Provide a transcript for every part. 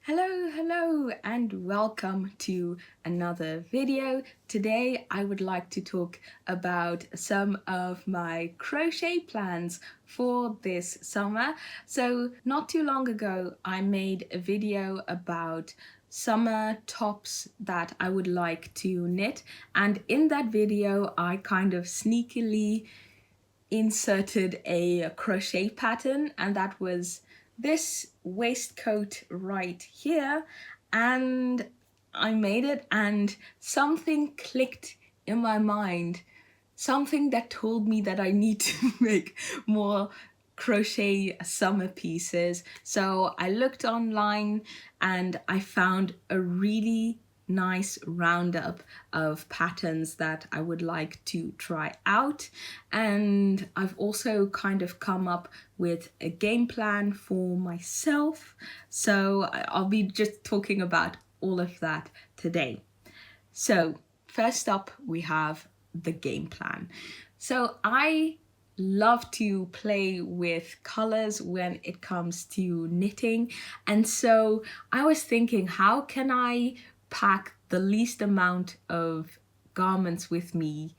Hello, and welcome to another video. Today I would like to talk about some of my crochet plans for this summer. So not too long ago I made a video about summer tops that I would like to knit, and in that video I kind of sneakily inserted a crochet pattern, and that was this waistcoat right here. And I made it and something clicked in my mind, something that told me that I need to make more crochet summer pieces. So I looked online and I found a really nice roundup of patterns that I would like to try out, and I've also kind of come up with a game plan for myself, so I'll be just talking about all of that today. So first up we have the game plan. So I love to play with colors when it comes to knitting, and so I was thinking, how can I pack the least amount of garments with me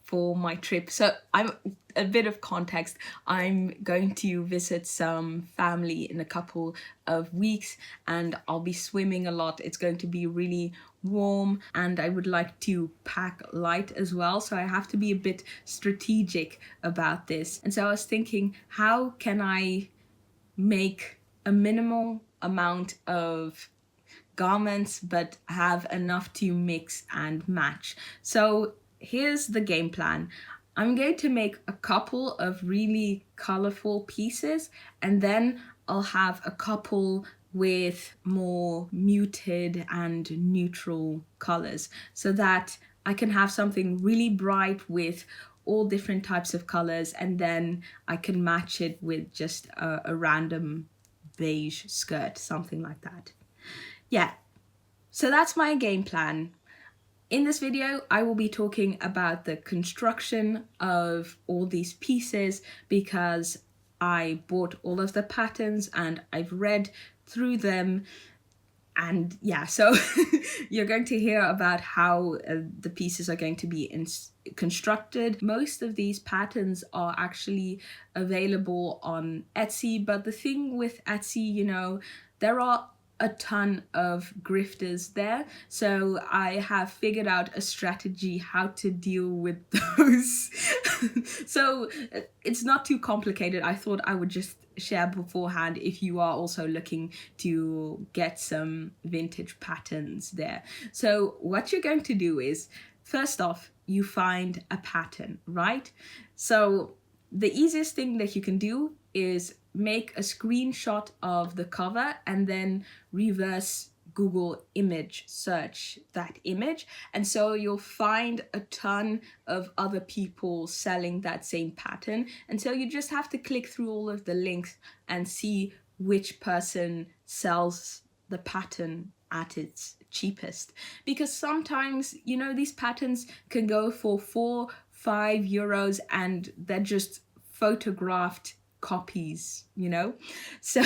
for my trip? So I'm a bit of context. I'm going to visit some family in a couple of weeks and I'll be swimming a lot. It's going to be really warm and I would like to pack light as well, so I have to be a bit strategic about this. And so I was thinking, how can I make a minimal amount of garments but have enough to mix and match? So here's the game plan. I'm going to make a couple of really colorful pieces, and then I'll have a couple with more muted and neutral colors, so that I can have something really bright with all different types of colors, and then I can match it with just a random beige skirt, something like that. Yeah, so that's my game plan. In this video, I will be talking about the construction of all these pieces because I bought all of the patterns and I've read through them. And yeah, so you're going to hear about how the pieces are going to be constructed. Most of these patterns are actually available on Etsy, but the thing with Etsy, there are a ton of grifters there, so I have figured out a strategy how to deal with those. So it's not too complicated. I thought I would just share beforehand if you are also looking to get some vintage patterns there. So what you're going to do is, first off, you find a pattern, right? So the easiest thing that you can do is make a screenshot of the cover and then reverse Google image search that image, and so you'll find a ton of other people selling that same pattern, and so you just have to click through all of the links and see which person sells the pattern at its cheapest, because sometimes these patterns can go for €4-5 and they're just photographed copies, so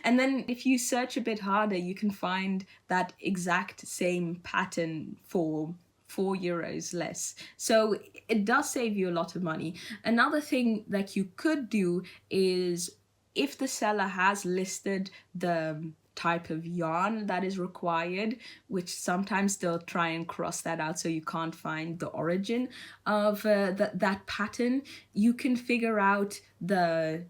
and then if you search a bit harder you can find that exact same pattern for €4 less, so it does save you a lot of money. Another thing that you could do is, if the seller has listed the type of yarn that is required, which sometimes they'll try and cross that out so you can't find the origin of that pattern, you can figure out the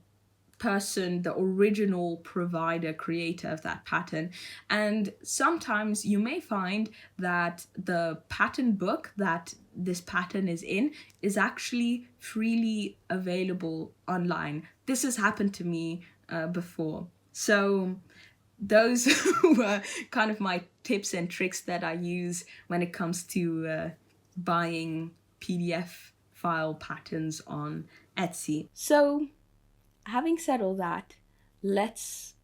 person, the original provider, creator of that pattern, and sometimes you may find that the pattern book that this pattern is in is actually freely available online. This has happened to me before. So those were kind of my tips and tricks that I use when it comes to buying PDF file patterns on Etsy. So having said all that, let's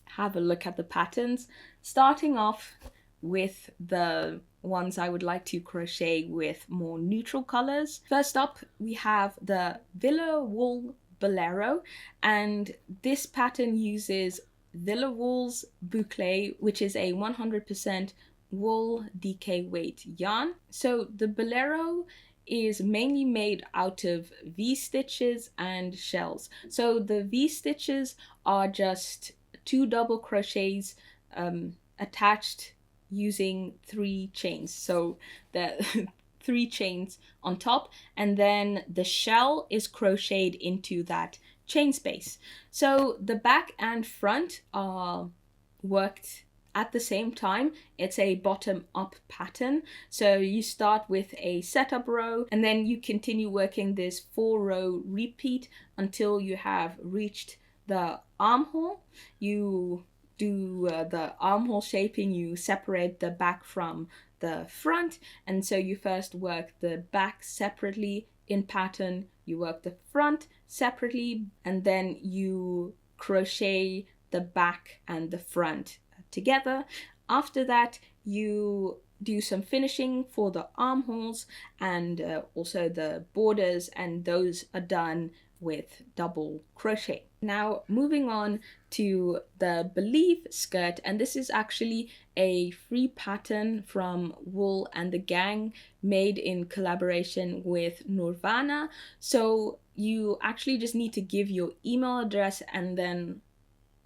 have a look at the patterns, starting off with the ones I would like to crochet with more neutral colors. First up, we have the Villa Wool Bolero, and this pattern uses Villa Wool's boucle, which is a 100% wool DK weight yarn. So the bolero is mainly made out of V stitches and shells. So the V stitches are just 2 double crochets attached using 3 chains. So the 3 chains on top, and then the shell is crocheted into that chain space. So the back and front are worked at the same time. It's a bottom up pattern. So you start with a setup row and then you continue working this 4-row repeat until you have reached the armhole. You do the armhole shaping, you separate the back from the front, and so you first work the back separately in pattern, you work the front separately, and then you crochet the back and the front together. After that, you do some finishing for the armholes and also the borders, and those are done with double crochet. Now moving on to the Believe skirt, and this is actually a free pattern from Wool and the Gang made in collaboration with Nirvana. So you actually just need to give your email address, and then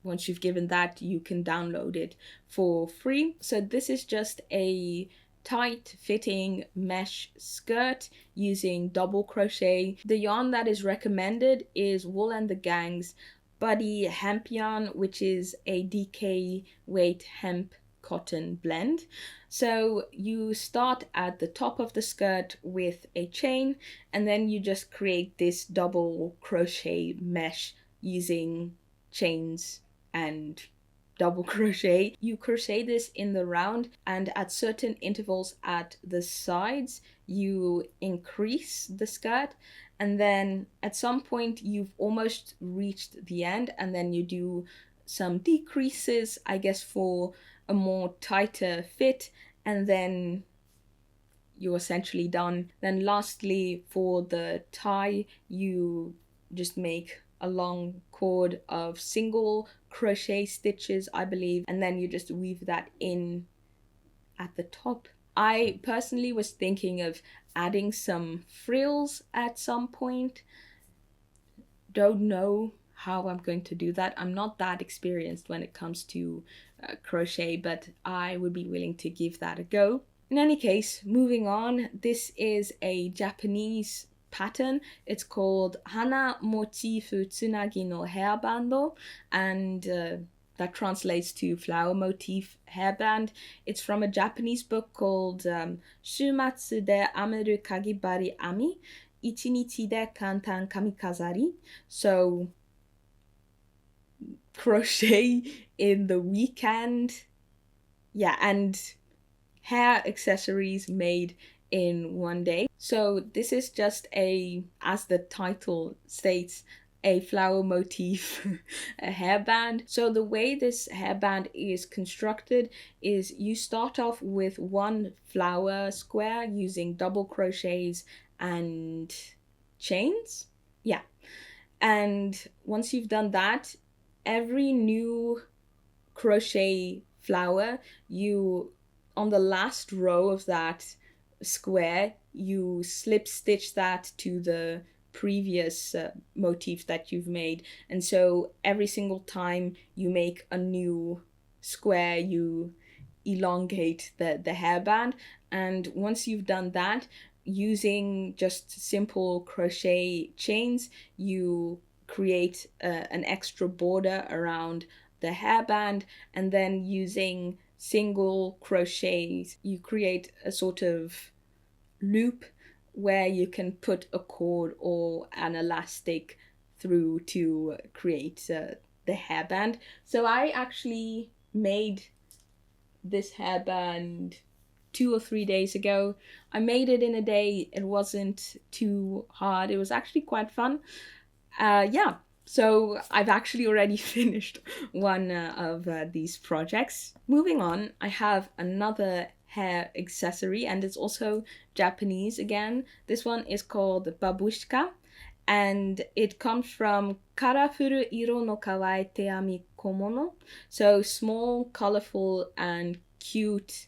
once you've given that, you can download it for free. So this is just a tight fitting mesh skirt using double crochet. The yarn that is recommended is Wool and the Gang's Buddy hemp yarn, which is a DK weight hemp cotton blend. So you start at the top of the skirt with a chain, and then you just create this double crochet mesh using chains and double crochet. You crochet this in the round, and at certain intervals at the sides you increase the skirt, and then at some point you've almost reached the end, and then you do some decreases, I guess, for a more tighter fit, and then you're essentially done. Then lastly, for the tie, you just make a long cord of single crochet stitches, I believe, and then you just weave that in at the top. I personally was thinking of adding some frills at some point. Don't know how I'm going to do that. I'm not that experienced when it comes to crochet, but I would be willing to give that a go. In any case, moving on, this is a Japanese pattern. It's called Hana Mochifu Tsunagi no Hairband, and that translates to flower motif hairband. It's from a Japanese book called Shumatsu de Ameru Kagibari Ami, Ichinichi de Kantan Kamikazari. So, crochet in the weekend. Yeah, and hair accessories made in one day. So this is just a, as the title states, a flower motif a hairband. So the way this hairband is constructed is you start off with one flower square using double crochets and chains. Yeah. And once you've done that, every new crochet flower, you, on the last row of that square, you slip stitch that to the previous motif that you've made. And so every single time you make a new square, you elongate the hairband. And once you've done that, using just simple crochet chains, you create an extra border around the hairband, and then using single crochets you create a sort of loop where you can put a cord or an elastic through to create the hairband. So I actually made this hairband 2 or 3 days ago. I made it in a day. It wasn't too hard. It was actually quite fun. Yeah, so I've actually already finished one of these projects. Moving on, I have another hair accessory, and it's also Japanese again. This one is called babushka, and it comes from Karafuru iro no kawaete ami komono. So small, colorful, and cute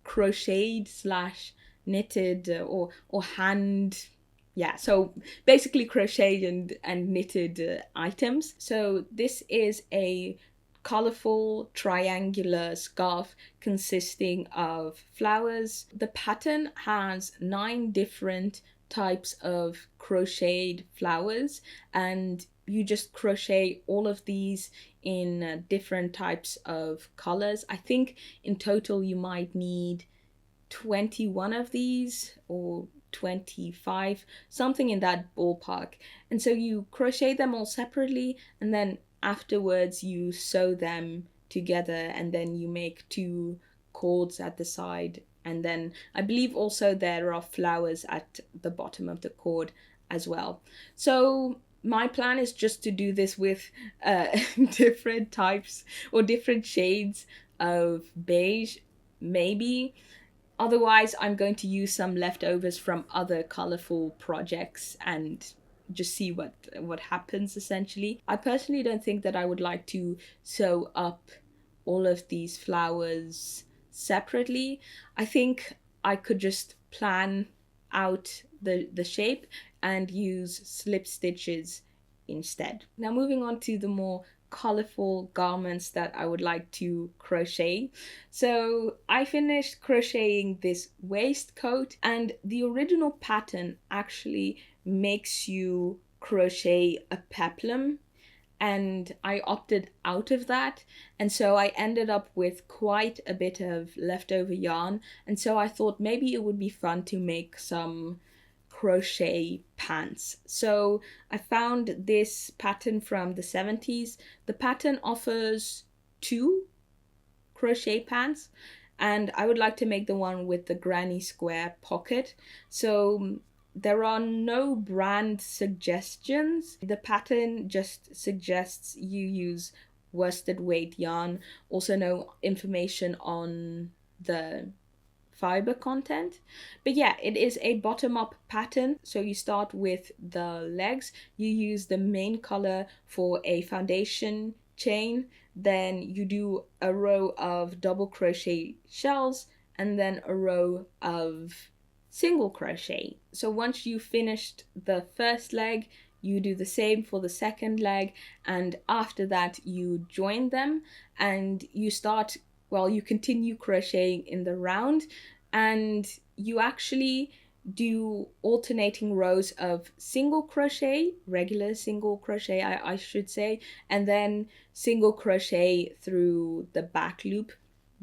crocheted slash knitted or hand, yeah, so basically crocheted and knitted items. So this is a colorful triangular scarf consisting of flowers. The pattern has 9 different types of crocheted flowers, and you just crochet all of these in different types of colors. I think in total you might need 21 of these or 25, something in that ballpark. And so you crochet them all separately, and then afterwards you sew them together, and then you make 2 cords at the side. And then I believe also there are flowers at the bottom of the cord as well. So my plan is just to do this with different types or different shades of beige, maybe. Otherwise, I'm going to use some leftovers from other colorful projects and just see what happens essentially. I personally don't think that I would like to sew up all of these flowers separately. I think I could just plan out the shape and use slip stitches instead. Now moving on to the more colorful garments that I would like to crochet. So I finished crocheting this waistcoat, and the original pattern actually makes you crochet a peplum, and I opted out of that, and so I ended up with quite a bit of leftover yarn. And so I thought maybe it would be fun to make some crochet pants. So I found this pattern from the 70s. The pattern offers 2 crochet pants, and I would like to make the one with the granny square pocket. So there are no brand suggestions. The pattern just suggests you use worsted weight yarn. Also no information on the fiber content. But yeah, it is a bottom-up pattern. So you start with the legs. You use the main color for a foundation chain. Then you do a row of double crochet shells and then a row of single crochet. So once you finished the first leg, you do the same for the second leg, and after that you join them and you start, well, you continue crocheting in the round, and you actually do alternating rows of single crochet, regular single crochet, I should say, and then single crochet through the back loop.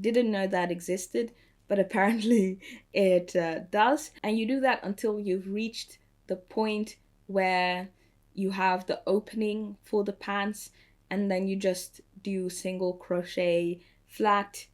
Didn't know that existed, but apparently it does. And you do that until you've reached the point where you have the opening for the pants, and then you just do single crochet flat.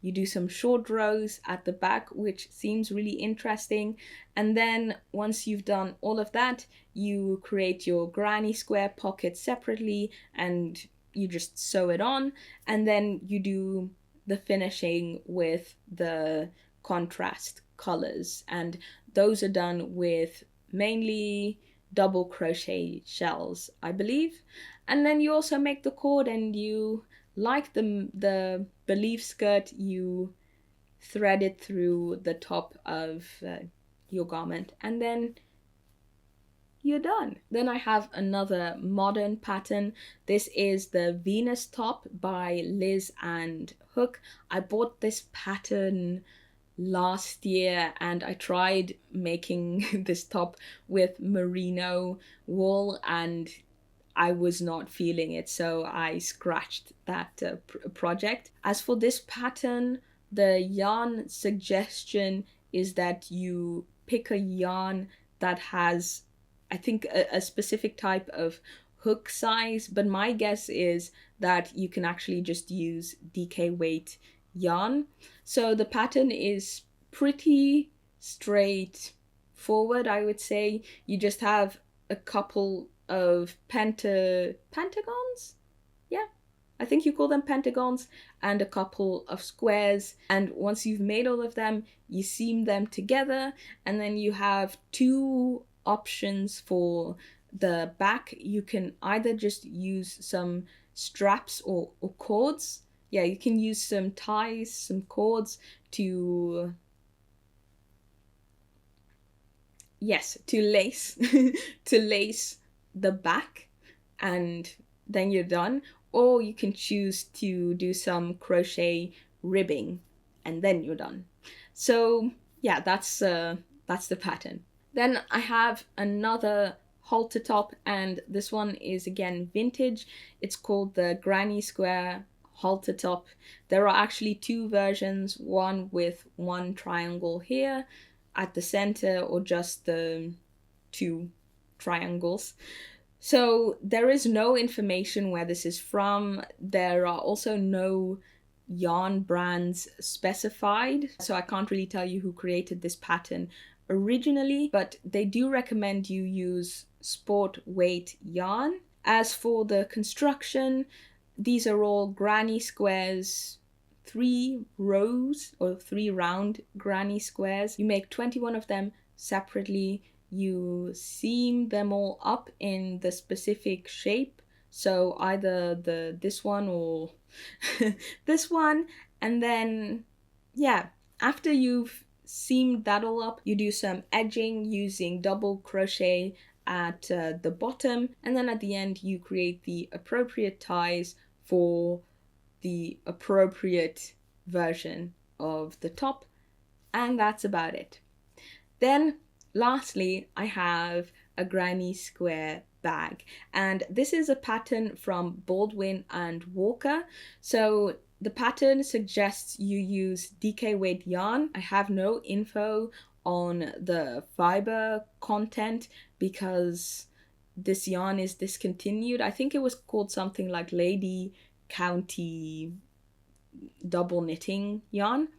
You do some short rows at the back, which seems really interesting. And then once you've done all of that, you create your granny square pocket separately and you just sew it on. And then you do the finishing with the contrast colors. And those are done with mainly double crochet shells, I believe. And then you also make the cord, and you, like the belief skirt, you thread it through the top of your garment, and then you're done. Then I have another modern pattern. This is the Venus top by Liz and Hook. I bought this pattern last year and I tried making this top with merino wool and I was not feeling it, so I scratched that project. As for this pattern, the yarn suggestion is that you pick a yarn that has, I think, a specific type of hook size, but my guess is that you can actually just use DK weight yarn. So the pattern is pretty straightforward, I would say. You just have a couple of pentagons, yeah, I think you call them pentagons, and a couple of squares. And once you've made all of them, you seam them together, and then you have 2 options for the back, you can either just use some straps or cords. Yeah, you can use some ties, some cords to, yes, to lace to lace the back, and then you're done. Or you can choose to do some crochet ribbing, and then you're done. So yeah, that's the pattern. Then I have another halter top, and this one is again vintage. It's called the Granny Square halter top. There are actually two versions, one with one triangle here at the center, or just the two triangles. So there is no information where this is from. There are also no yarn brands specified, so I can't really tell you who created this pattern originally, but they do recommend you use sport weight yarn. As for the construction, these are all granny squares, 3 rows or 3 round granny squares. You make 21 of them separately. You seam them all up in the specific shape, so either this one or this one, and then yeah, after you've seamed that all up, you do some edging using double crochet at the bottom, and then at the end you create the appropriate ties for the appropriate version of the top, and that's about it. Then lastly, I have a granny square bag, and this is a pattern from Baldwin and Walker. So the pattern suggests you use DK weight yarn. I have no info on the fiber content because this yarn is discontinued. I think it was called something like Lady County double knitting yarn.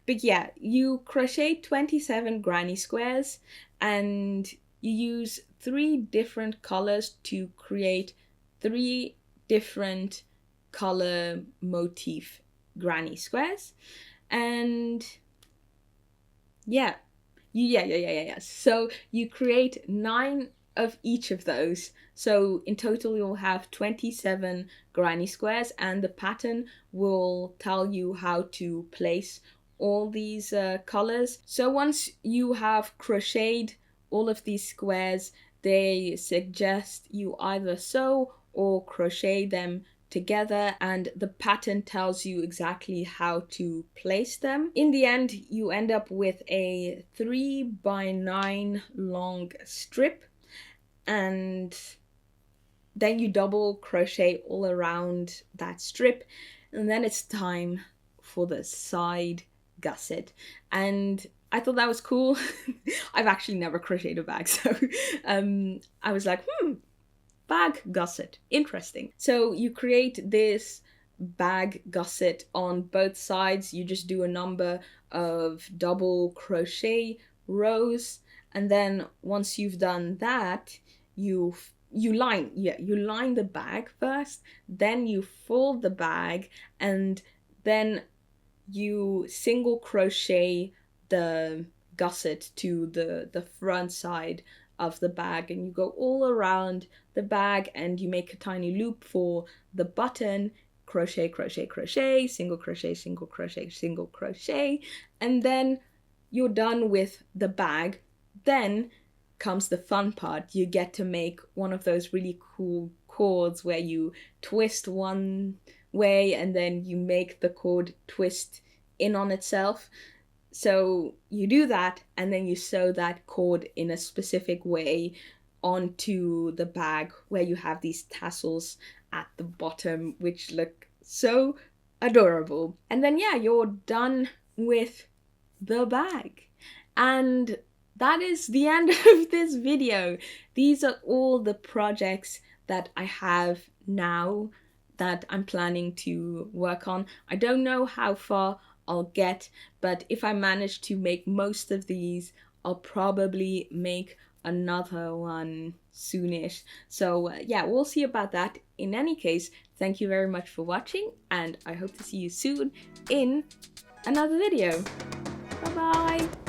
But yeah, you crochet 27 granny squares, and you use 3 different colors to create 3 different color motif granny squares. And yeah, so you create 9 of each of those. So in total you'll have 27 granny squares, and the pattern will tell you how to place all these colors. So once you have crocheted all of these squares, they suggest you either sew or crochet them together, and the pattern tells you exactly how to place them. In the end, you end up with a 3x9 long strip, and then you double crochet all around that strip, and then it's time for the side gusset. And I thought that was cool. I've actually never crocheted a bag, so I was like, bag gusset, interesting. So you create this bag gusset on both sides. You just do a number of double crochet rows, and then once you've done that, you line the bag first, then you fold the bag, and then you single crochet the gusset to the front side of the bag, and you go all around the bag, and you make a tiny loop for the button, crochet, crochet, crochet, single crochet, single crochet, single crochet, and then you're done with the bag. Then comes the fun part. You get to make one of those really cool cords where you twist one way and then you make the cord twist in on itself. So you do that, and then you sew that cord in a specific way onto the bag, where you have these tassels at the bottom which look so adorable. And then yeah, you're done with the bag. And that is the end of this video. These are all the projects that I have now that I'm planning to work on. I don't know how far I'll get, but if I manage to make most of these, I'll probably make another one soonish. So yeah, we'll see about that. In any case, thank you very much for watching, and I hope to see you soon in another video. Bye bye!